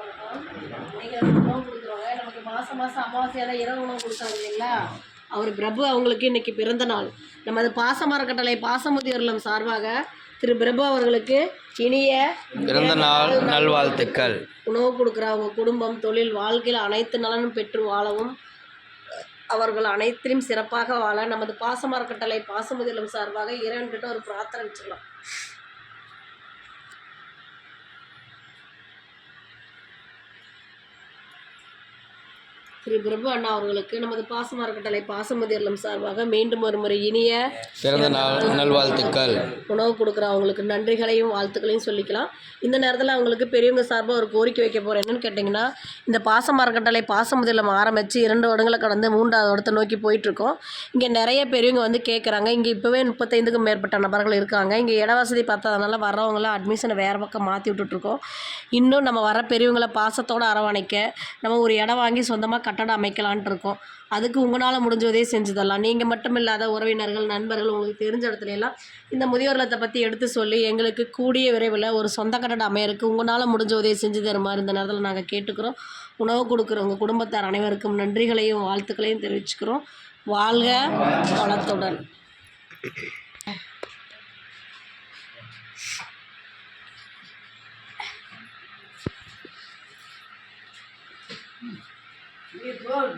உணவு கொடுக்குறவங்க நமக்கு மாதம் மாதம் அமாவாசையால் இரவு உணவு கொடுத்தாங்க இல்லைங்களா, அவர் பிரபு அவங்களுக்கு இன்னைக்கு பிறந்த நாள். நமது பாசமரக்கட்டளை பாசமுதியோர் இல்லம் சார்பாக திரு பிரபு அவர்களுக்கு இனிய பிறந்த நாள் நல்வாழ்த்துக்கள். உணவு கொடுக்குற அவங்க குடும்பம், தொழில், வாழ்க்கையில் அனைத்து நலனும் பெற்று வாழவும், அவர்கள் அனைத்திலும் சிறப்பாக வாழ நமது பாசமரக்கட்டளை பாசமுதியோர் இல்லம் சார்பாக இறைவன்கிட்ட ஒரு பிரார்த்தனை வச்சுக்கலாம். திரு பிரபு அண்ணா அவர்களுக்கு நமது பாசமரக்கட்டளை பாசமுதியோர் இல்லம் சார்பாக மீண்டும் ஒரு முறை இனிய பிறந்த நாள் நல்வாழ்த்துக்கள். உணவு கொடுக்குற அவங்களுக்கு நன்றிகளையும் வாழ்த்துக்களையும் சொல்லிக்கலாம். இந்த நேரத்தில் அவங்களுக்கு பெரியவங்க சார்பாக ஒரு கோரிக்கை வைக்க போகிறேன். என்னென்னு கேட்டிங்கன்னா, இந்த பாசமரக்கட்டளை பாசமுதியோர் இல்லம் ஆரம்பித்து 2 வருடங்களை கடந்து 3வது வருடத்தை நோக்கி போயிட்டுருக்கோம். இங்கே நிறைய பெரியவங்க வந்து கேட்குறாங்க. இங்கே இப்போவே 35க்கும் மேற்பட்ட நபர்கள் இருக்காங்க. இங்கே இட வசதி பார்த்ததுனால வர்றவங்களாம் அட்மிஷனை வேறு பக்கம் மாற்றி விட்டுட்ருக்கோம். இன்னும் நம்ம வர பெரியவங்களை பாசத்தோடு அரவணைக்க நம்ம ஒரு இடம் வாங்கி சொந்தமாக கட்டடம் அமைக்கலான்ட்டு இருக்கோம். அதுக்கு உங்களால் முடிஞ்ச உதவி செஞ்சு தரலாம். நீங்கள் மட்டும் இல்லாத உறவினர்கள், நண்பர்கள், உங்களுக்கு தெரிஞ்ச இடத்துல எல்லாம் இந்த முதியோர் இல்லத்தை பற்றி எடுத்து சொல்லி எங்களுக்கு கூடிய விரைவில் ஒரு சொந்த கட்டடம் அமையறதுக்கு உங்களால் முடிஞ்ச உதவி செஞ்சு தருமாறு இந்த நேரத்தில் நாங்கள் கேட்டுக்கிறோம். உணவு கொடுக்குறவங்க குடும்பத்தார் அனைவருக்கும் நன்றிகளையும் வாழ்த்துக்களையும் தெரிவிச்சுக்கிறோம். வாழ்க வளத்துடன். Good.